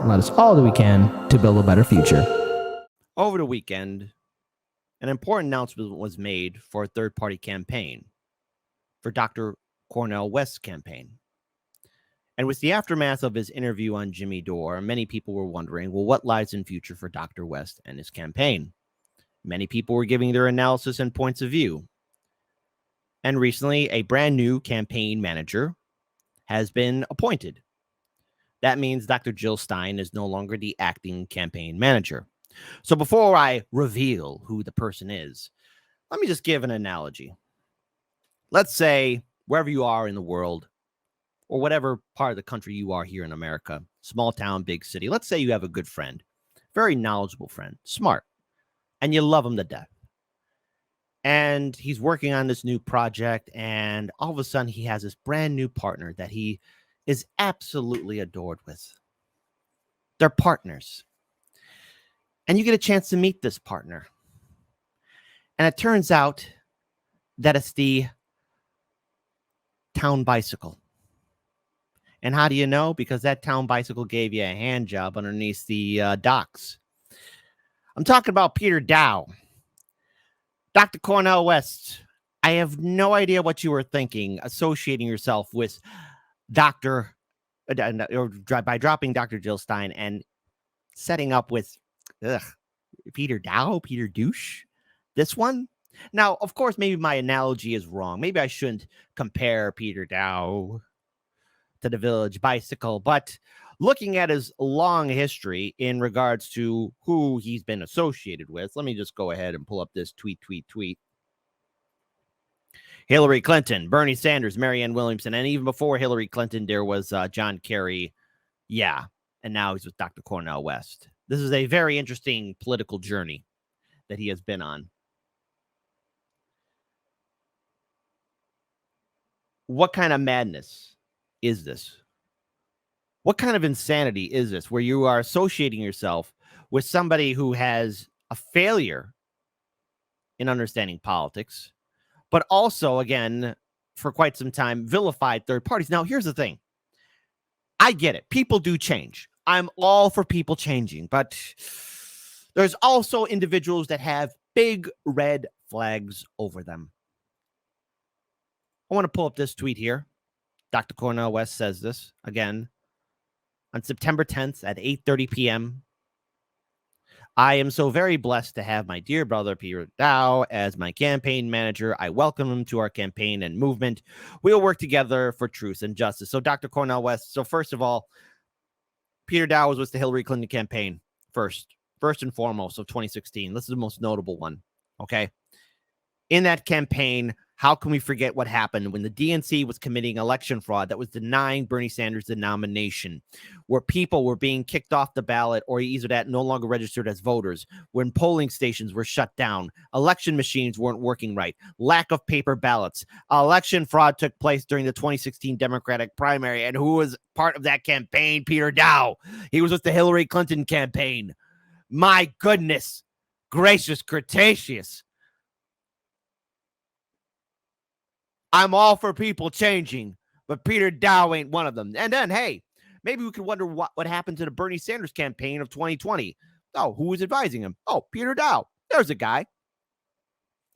and let us all do we can to build a better future. Over the weekend, an important announcement was made for a third-party campaign for Dr. Cornel West's campaign. And with the aftermath of his interview on Jimmy Dore, many people were wondering, well, what lies in future for Dr. West and his campaign? Many people were giving their analysis and points of view. And recently, a brand new campaign manager has been appointed. That means Dr. Jill Stein is no longer the acting campaign manager. So before I reveal who the person is, let me just give an analogy. Let's say wherever you are in the world, or whatever part of the country you are here in America, small town, big city, let's say you have a good friend, very knowledgeable friend, smart, and you love him to death. And he's working on this new project, and all of a sudden he has this brand new partner that he is absolutely adored with. They're partners. And you get a chance to meet this partner. And it turns out that it's the town bicycle. And how do you know? Because that town bicycle gave you a hand job underneath the docks. I'm talking about Peter Daou. Dr. Cornel West, I have no idea what you were thinking, associating yourself with Dr. or by dropping Dr. Jill Stein and setting up with Peter Daou, Peter Douche, this one. Now, of course, maybe my analogy is wrong. Maybe I shouldn't compare Peter Daou to the Village Bicycle, but looking at his long history in regards to who he's been associated with, let me just go ahead and pull up this tweet. Hillary Clinton, Bernie Sanders, Marianne Williamson, and even before Hillary Clinton, there was John Kerry. Yeah, and now he's with Dr. Cornel West. This is a very interesting political journey that he has been on. What kind of madness is this? What kind of insanity is this where you are associating yourself with somebody who has a failure in understanding politics, but also, again, for quite some time, vilified third parties? Now, here's the thing. I get it. People do change. I'm all for people changing, but there's also individuals that have big red flags over them. I want to pull up this tweet here. Dr. Cornel West says this again on September 10th at 8:30 p.m. I am so very blessed to have my dear brother, Peter Daou, as my campaign manager. I welcome him to our campaign and movement. We'll work together for truth and justice. So, Dr. Cornel West, so first of all, Peter Daou was with the Hillary Clinton campaign first and foremost of 2016. This is the most notable one, okay? In that campaign, how can we forget what happened when the DNC was committing election fraud that was denying Bernie Sanders the nomination, where people were being kicked off the ballot or either that no longer registered as voters, when polling stations were shut down, election machines weren't working right, lack of paper ballots, election fraud took place during the 2016 Democratic primary. And who was part of that campaign? Peter Daou. He was with the Hillary Clinton campaign. My goodness gracious, Cretaceous. I'm all for people changing, but Peter Daou ain't one of them. And then, hey, maybe we could wonder what happened to the Bernie Sanders campaign of 2020. Oh, who was advising him? Oh, Peter Daou. There's a guy.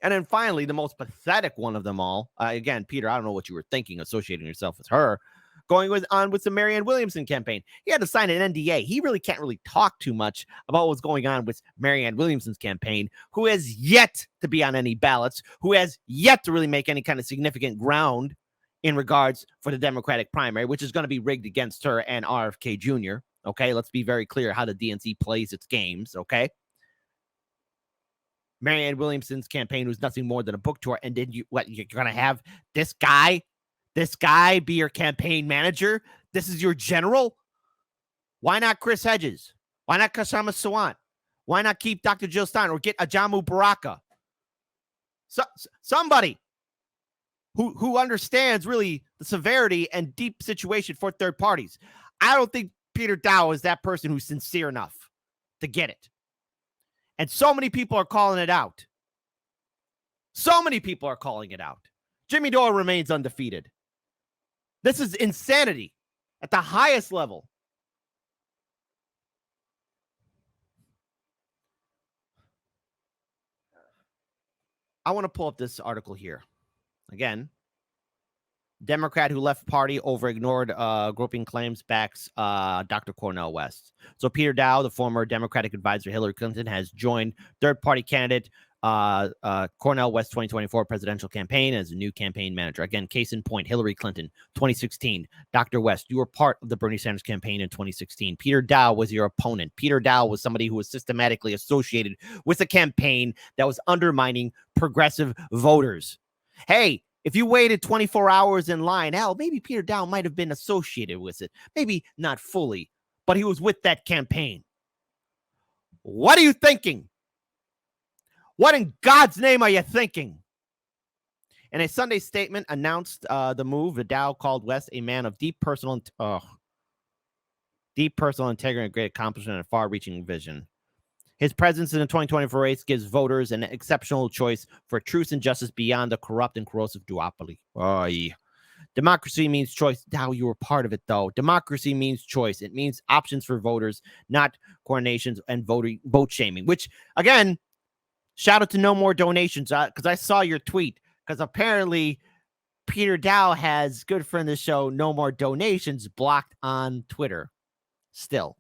And then finally, the most pathetic one of them all. Again, Peter, I don't know what you were thinking, associating yourself with her. Going on with the Marianne Williamson campaign. He had to sign an NDA. He really can't talk too much about what's going on with Marianne Williamson's campaign, who has yet to be on any ballots, who has yet to really make any kind of significant ground in regards for the Democratic primary, which is going to be rigged against her and RFK Jr. Okay, let's be very clear how the DNC plays its games, okay? Marianne Williamson's campaign was nothing more than a book tour, and then you're going to have this guy be your campaign manager? This is your general? Why not Chris Hedges? Why not Kashama Sawant? Why not keep Dr. Jill Stein or get Ajamu Baraka? Somebody who understands really the severity and deep situation for third parties. I don't think Peter Daou is that person who's sincere enough to get it. And so many people are calling it out. So many people are calling it out. Jimmy Dore remains undefeated. This is insanity at the highest level. I want to pull up this article here. Again, Democrat who left party over ignored groping claims backs Dr. Cornel West. So Peter Daou, the former Democratic advisor to Hillary Clinton, has joined third-party candidate Cornel West 2024 presidential campaign as a new campaign manager. Again, case in point, Hillary Clinton, 2016. Dr. West, you were part of the Bernie Sanders campaign in 2016. Peter Daou was your opponent. Peter Daou was somebody who was systematically associated with a campaign that was undermining progressive voters. Hey, if you waited 24 hours in line, hell, maybe Peter Daou might have been associated with it. Maybe not fully, but he was with that campaign. What are you thinking? What in God's name are you thinking? In a Sunday statement announced the move, Daou called West a man of deep personal integrity and great accomplishment and far-reaching vision. His presence in the 2024 race gives voters an exceptional choice for truth and justice beyond the corrupt and corrosive duopoly. Democracy means choice. Daou, you were part of it, though. Democracy means choice. It means options for voters, not coronations and vote shaming, which, again, shout out to No More Donations, because I saw your tweet, because apparently Peter Daou has, good friend of the show, No More Donations, blocked on Twitter still.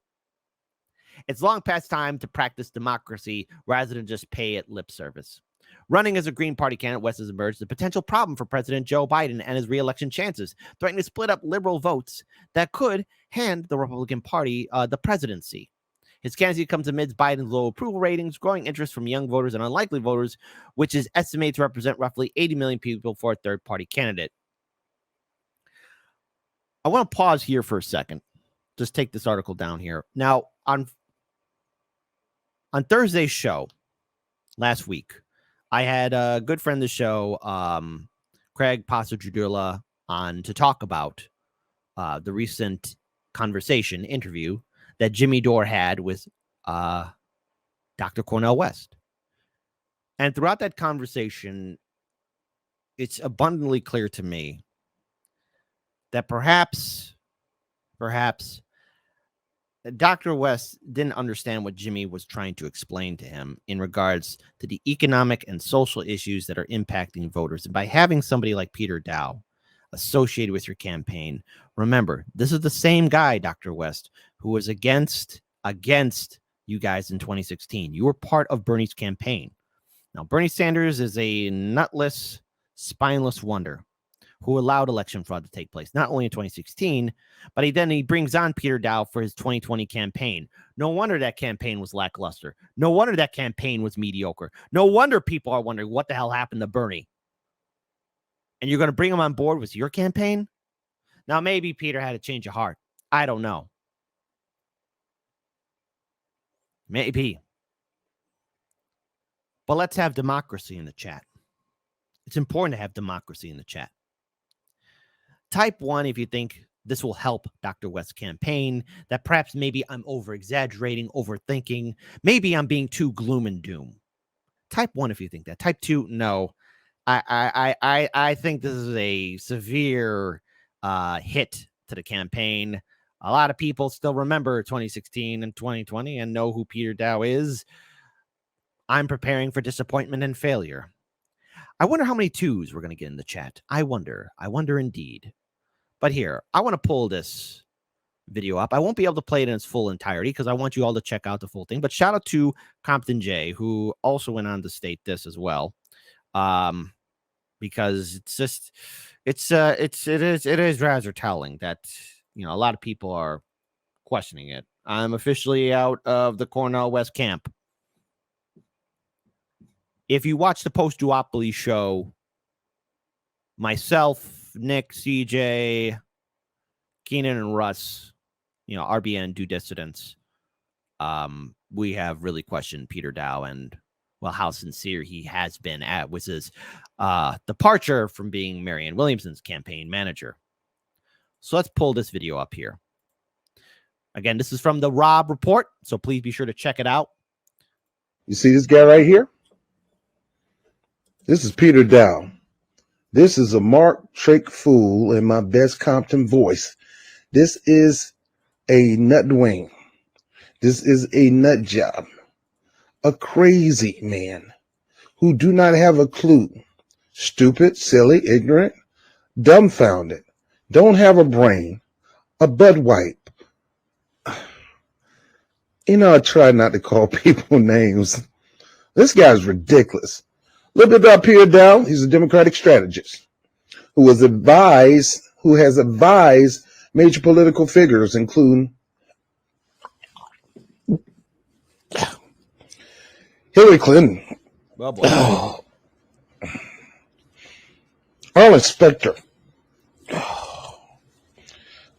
It's long past time to practice democracy rather than just pay it lip service. Running as a Green Party candidate, West has emerged a potential problem for President Joe Biden and his re-election chances, threatening to split up liberal votes that could hand the Republican Party the presidency. His candidacy comes amidst Biden's low approval ratings, growing interest from young voters and unlikely voters, which is estimated to represent roughly 80 million people for a third-party candidate. I want to pause here for a second. Just take this article down here. Now, on Thursday's show last week, I had a good friend of the show, Craig Passadjudula, on to talk about the recent interview that Jimmy Dore had with Dr. Cornel West. And throughout that conversation, it's abundantly clear to me that perhaps Dr. West didn't understand what Jimmy was trying to explain to him in regards to the economic and social issues that are impacting voters. And by having somebody like Peter Daou associated with your campaign, remember, this is the same guy, Dr. West, who was against you guys in 2016. You were part of Bernie's campaign. Now, Bernie Sanders is a nutless, spineless wonder who allowed election fraud to take place, not only in 2016, but he brings on Peter Daou for his 2020 campaign. No wonder that campaign was lackluster. No wonder that campaign was mediocre. No wonder people are wondering what the hell happened to Bernie. And you're going to bring him on board with your campaign? Now, maybe Peter had a change of heart. I don't know. Maybe. But let's have democracy in the chat. It's important to have democracy in the chat. Type 1 if you think this will help Dr. West's campaign, that perhaps maybe I'm over-exaggerating, overthinking. Maybe I'm being too gloom and doom. Type 1 if you think that. Type 2, no. I think this is a severe hit to the campaign. A lot of people still remember 2016 and 2020 and know who Peter Daou is. I'm preparing for disappointment and failure. I wonder how many 2s we're going to get in the chat. I wonder indeed. But here, I want to pull this video up. I won't be able to play it in its full entirety because I want you all to check out the full thing. But shout out to Compton J, who also went on to state this as well. Because it is rather telling that, a lot of people are questioning it. I'm officially out of the Cornel West camp. If you watch the post-duopoly show, myself, Nick, CJ, Keenan, and Russ, RBN Do Dissidents, we have really questioned Peter Daou and, how sincere he has been with his departure from being Marianne Williamson's campaign manager. So let's pull this video up here. Again, this is from the Rob Report, so please be sure to check it out. You see this guy right here? This is Peter Daou. This is a Mark Trake fool in my best Compton voice. This is a nut wing. This is a nut job. A crazy man who do not have a clue. Stupid, silly, ignorant, dumbfounded, don't have a brain, a bud wipe. I try not to call people names. This guy's ridiculous. A little bit about Peter Daou. He's a Democratic strategist who has advised major political figures, including Hillary Clinton, Well, boy. Arlen Specter,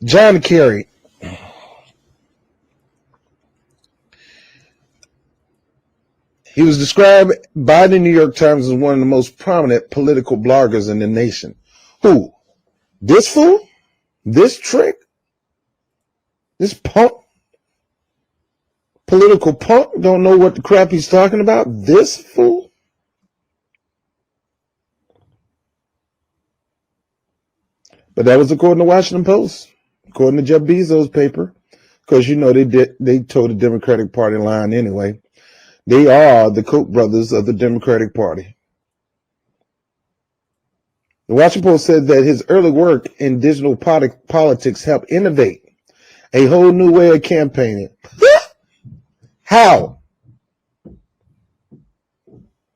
John Kerry, he was described by the New York Times as one of the most prominent political bloggers in the nation. Who? This fool? This trick? This punk? Political punk? Don't know what the crap he's talking about? This fool? But that was according to Washington Post, according to Jeff Bezos' paper, because they told the Democratic Party line anyway. They are the Koch brothers of the Democratic Party. The Washington Post said that his early work in digital politics helped innovate a whole new way of campaigning. How?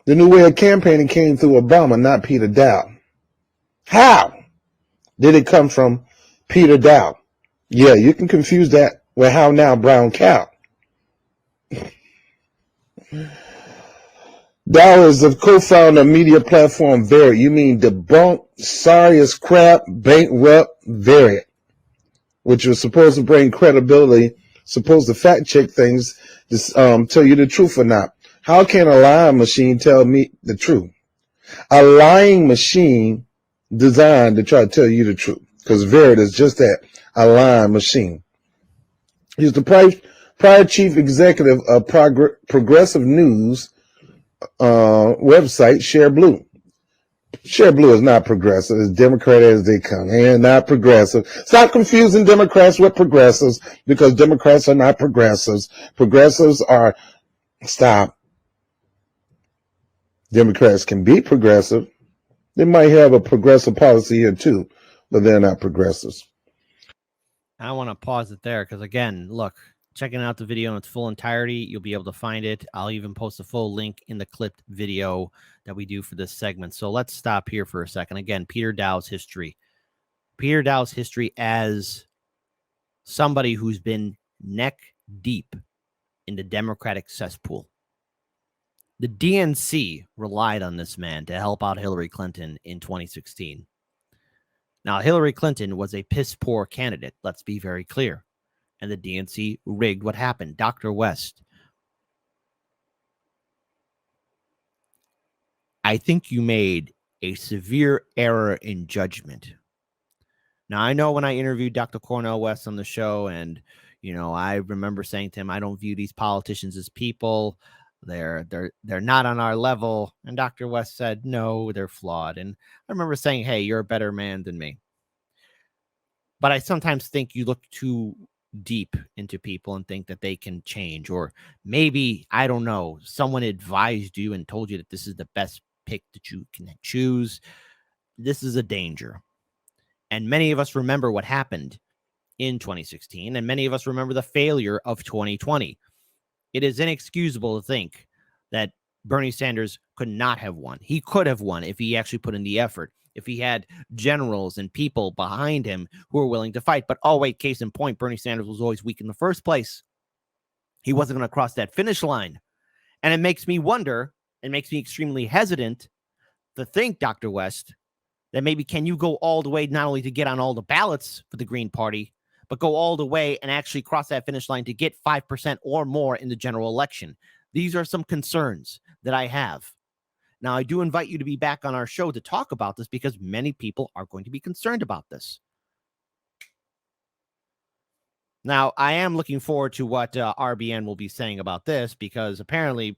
The new way of campaigning came through Obama, not Peter Daou. How did it come from Peter Daou? Yeah, you can confuse that with how now brown cow. Daou is the co-founder of media platform Variant. You mean debunk, sorry as crap, bankrupt Variant, which was supposed to bring credibility, supposed to fact check things, to tell you the truth or not. How can a lying machine tell me the truth? A lying machine designed to try to tell you the truth, because Variant is just that, a lying machine. He's the prior chief executive of Progressive News website, Share Blue. Share Blue is not progressive, as Democrat as they come. And not progressive. Stop confusing Democrats with progressives, because Democrats are not progressives. Progressives are, stop. Democrats can be progressive. They might have a progressive policy here too, but they're not progressives. I want to pause it there because, again, look, checking out the video in its full entirety, you'll be able to find it. I'll even post a full link in the clipped video that we do for this segment. So let's stop here for a second. Again, Peter Daou's history. Peter Daou's history as somebody who's been neck deep in the Democratic cesspool. The DNC relied on this man to help out Hillary Clinton in 2016. Now, Hillary Clinton was a piss-poor candidate. Let's be very clear. And the DNC rigged what happened. Dr. West, I think you made a severe error in judgment. Now, I know when I interviewed Dr. Cornel West on the show, and, I remember saying to him, I don't view these politicians as people. They're not on our level. And Dr. West said, no, they're flawed. And I remember saying, hey, you're a better man than me. But I sometimes think you look too deep into people and think that they can change, or maybe, I don't know, someone advised you and told you that this is the best pick that you can choose. This is a danger. And many of us remember what happened in 2016, and many of us remember the failure of 2020. It is inexcusable to think that Bernie Sanders could not have won. He could have won if he actually put in the effort, if he had generals and people behind him who were willing to fight. But, oh, wait, case in point, Bernie Sanders was always weak in the first place. He wasn't going to cross that finish line. And it makes me wonder, it makes me extremely hesitant to think, Dr. West, that maybe can you go all the way not only to get on all the ballots for the Green Party, but go all the way and actually cross that finish line to get 5% or more in the general election. These are some concerns that I have. Now, I do invite you to be back on our show to talk about this, because many people are going to be concerned about this. Now, I am looking forward to what RBN will be saying about this, because apparently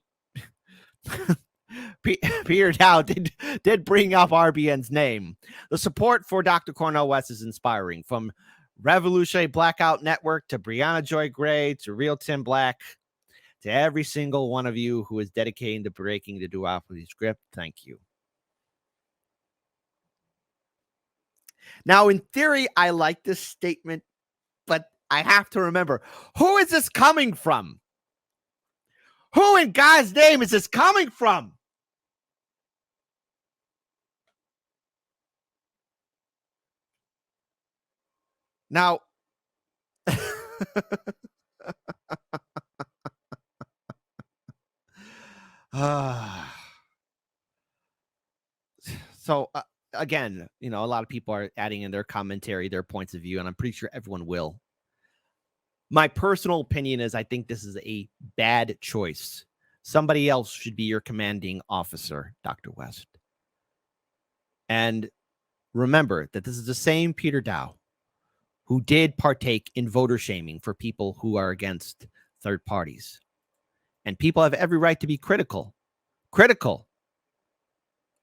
Peter Daou did bring up RBN's name. The support for Dr. Cornel West is inspiring, from Revolutionary Blackout Network to Brianna Joy Gray to Real Tim Black To every single one of you who is dedicating to breaking the duopoly script, thank you. Now, in theory, I like this statement, but I have to remember, who is this coming from? Who in God's name is this coming from? Now, so again, a lot of people are adding in their commentary, their points of view, and I'm pretty sure everyone will. My personal opinion is I think this is a bad choice. Somebody else should be your commanding officer, Dr. West. And remember that this is the same Peter Daou who did partake in voter shaming for people who are against third parties. And people have every right to be critical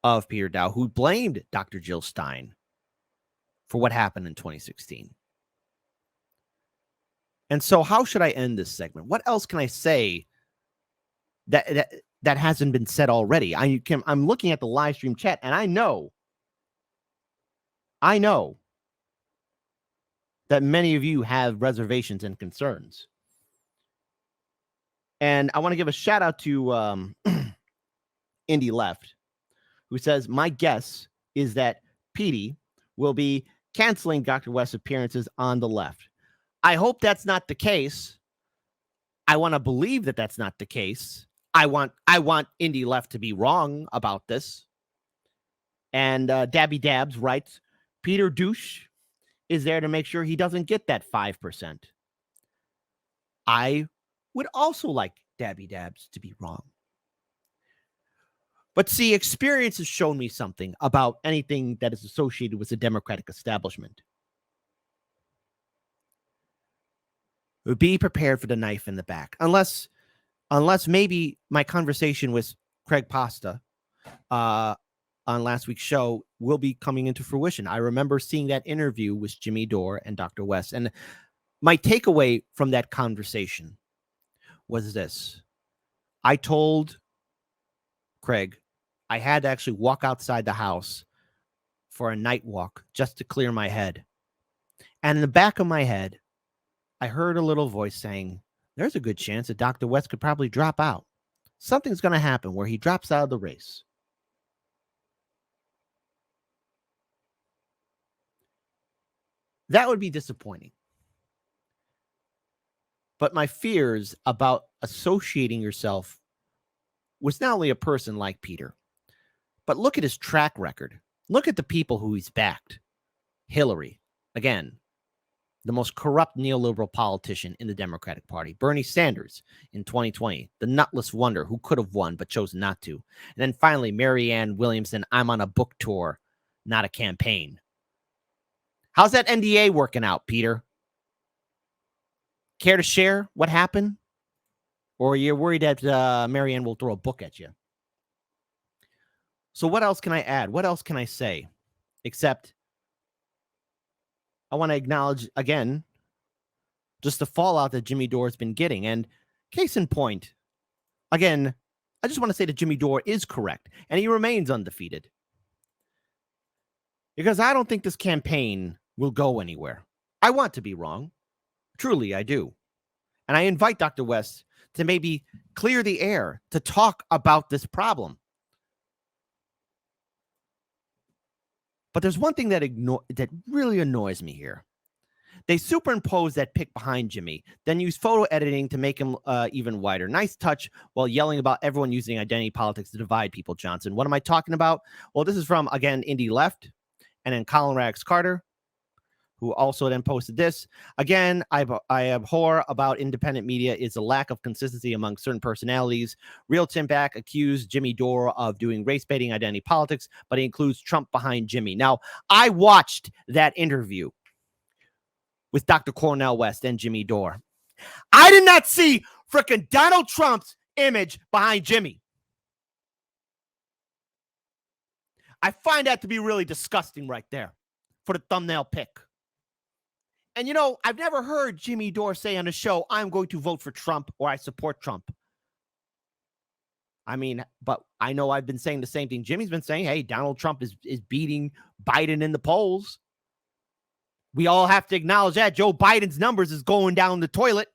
of Peter Daou, who blamed Dr. Jill Stein for what happened in 2016. And so how should I end this segment? What else can I say that hasn't been said already? I'm looking at the live stream chat, and I know that many of you have reservations and concerns. And I want to give a shout out to Indy Left, who says, my guess is that Petey will be canceling Dr. West's appearances on the left. I hope that's not the case. I want to believe that that's not the case. I want Indy Left to be wrong about this. And Dabby Dabs writes, Peter Douche is there to make sure he doesn't get that 5%. I would also like Dabby Dabs to be wrong. But see, experience has shown me something about anything that is associated with the Democratic establishment. Be prepared for the knife in the back. Unless maybe my conversation with Craig Pasta on last week's show will be coming into fruition. I remember seeing that interview with Jimmy Dore and Dr. West. And my takeaway from that conversation was this. I told Craig I had to actually walk outside the house for a night walk just to clear my head. And in the back of my head, I heard a little voice saying, there's a good chance that Dr. West could probably drop out. Something's going to happen where he drops out of the race. That would be disappointing. But my fears about associating yourself with not only a person like Peter, but look at his track record. Look at the people who he's backed. Hillary, again, the most corrupt neoliberal politician in the Democratic Party. Bernie Sanders in 2020, the nutless wonder who could have won but chose not to. And then finally, Marianne Williamson, I'm on a book tour, not a campaign. How's that NDA working out, Peter? Care to share what happened? Or you're worried that Marianne will throw a book at you? So what else can I add? What else can I say? Except I want to acknowledge, again, just the fallout that Jimmy Dore has been getting. And case in point, again, I just want to say that Jimmy Dore is correct, and he remains undefeated. Because I don't think this campaign will go anywhere. I want to be wrong. Truly, I do. And I invite Dr. West to maybe clear the air to talk about this problem. But there's one thing that really annoys me here. They superimpose that pic behind Jimmy, then use photo editing to make him even wider. Nice touch while yelling about everyone using identity politics to divide people, Johnson. What am I talking about? Well, this is from, again, Indy Left, and then Colin Rags Carter, who also then posted this. Again, I abhor about independent media is a lack of consistency among certain personalities. Real Tim Back accused Jimmy Dore of doing race-baiting identity politics, but he includes Trump behind Jimmy. Now, I watched that interview with Dr. Cornel West and Jimmy Dore. I did not see frickin' Donald Trump's image behind Jimmy. I find that to be really disgusting right there for the thumbnail pic. And, I've never heard Jimmy Dore say on the show, I'm going to vote for Trump or I support Trump. I mean, but I know I've been saying the same thing. Jimmy's been saying, hey, Donald Trump is beating Biden in the polls. We all have to acknowledge that Joe Biden's numbers is going down the toilet.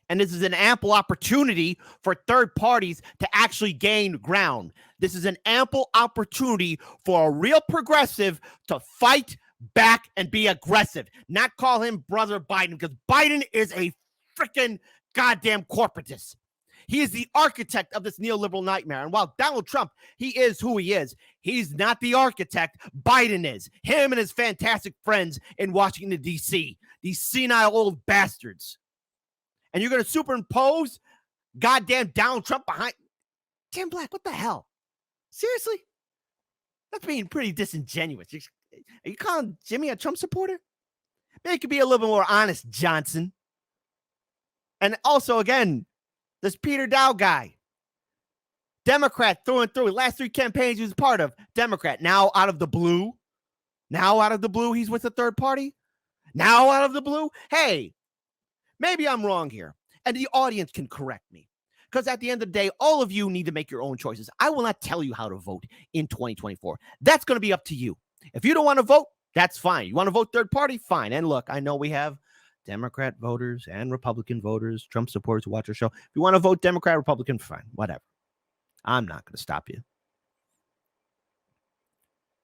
And this is an ample opportunity for third parties to actually gain ground. This is an ample opportunity for a real progressive to fight back and be aggressive, not call him Brother Biden, because Biden is a freaking goddamn corporatist. He is the architect of this neoliberal nightmare. And while Donald Trump, he is who he is, he's not the architect. Biden is. Him and his fantastic friends in Washington, D.C., these senile old bastards. And you're going to superimpose goddamn Donald Trump behind Tim Black. What the hell? Seriously? That's being pretty disingenuous. Are you calling Jimmy a Trump supporter? Maybe you could be a little bit more honest, Johnson. And also, again, this Peter Daou guy, Democrat through and through. Last 3 campaigns he was part of, Democrat. Now out of the blue, he's with a third party. Now out of the blue, hey, maybe I'm wrong here, and the audience can correct me. Because at the end of the day, all of you need to make your own choices. I will not tell you how to vote in 2024. That's going to be up to you. If you don't want to vote, that's fine. You want to vote third party? Fine. And look, I know we have Democrat voters and Republican voters, Trump supporters who watch our show. If you want to vote Democrat, Republican, fine. Whatever. I'm not going to stop you.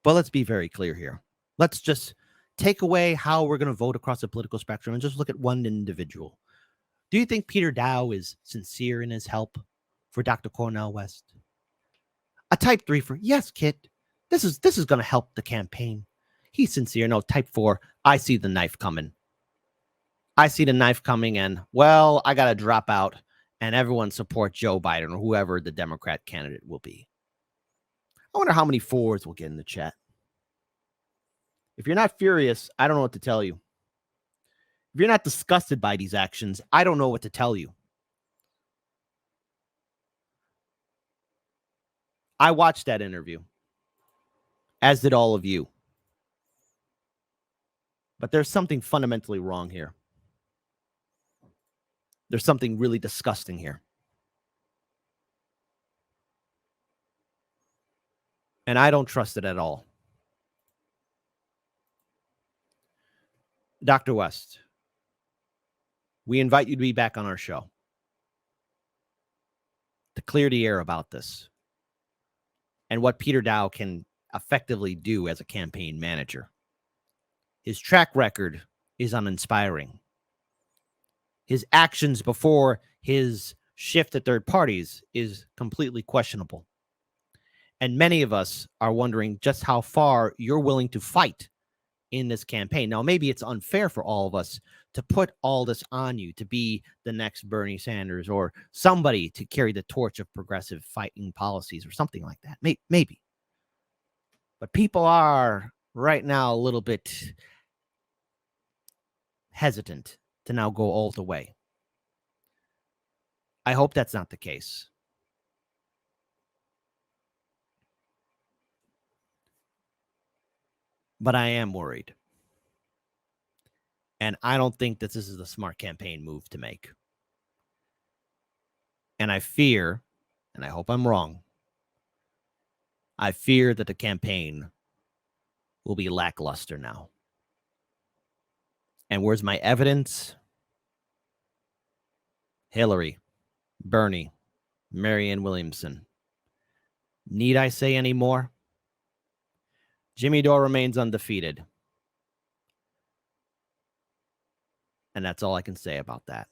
But let's be very clear here. Let's just take away how we're going to vote across the political spectrum and just look at one individual. Do you think Peter Daou is sincere in his help for Dr. Cornel West? A type 3 for, yes, Kit, this is going to help the campaign. He's sincere. No, type 4, I see the knife coming. I see the knife coming and, well, I got to drop out and everyone support Joe Biden or whoever the Democrat candidate will be. I wonder how many 4s we'll get in the chat. If you're not furious, I don't know what to tell you. If you're not disgusted by these actions, I don't know what to tell you. I watched that interview, as did all of you. But there's something fundamentally wrong here. There's something really disgusting here. And I don't trust it at all. Dr. West, we invite you to be back on our show to clear the air about this and what Peter Daou can effectively do as a campaign manager. His track record is uninspiring. His actions before his shift to third parties is completely questionable. And many of us are wondering just how far you're willing to fight in this campaign. Now, maybe it's unfair for all of us to put all this on you to be the next Bernie Sanders or somebody to carry the torch of progressive fighting policies or something like that. Maybe. But people are right now a little bit hesitant to now go all the way. I hope that's not the case. But I am worried. And I don't think that this is a smart campaign move to make. And I fear, and I hope I'm wrong, I fear that the campaign will be lackluster now. And where's my evidence? Hillary, Bernie, Marianne Williamson. Need I say any more? Jimmy Dore remains undefeated. And that's all I can say about that.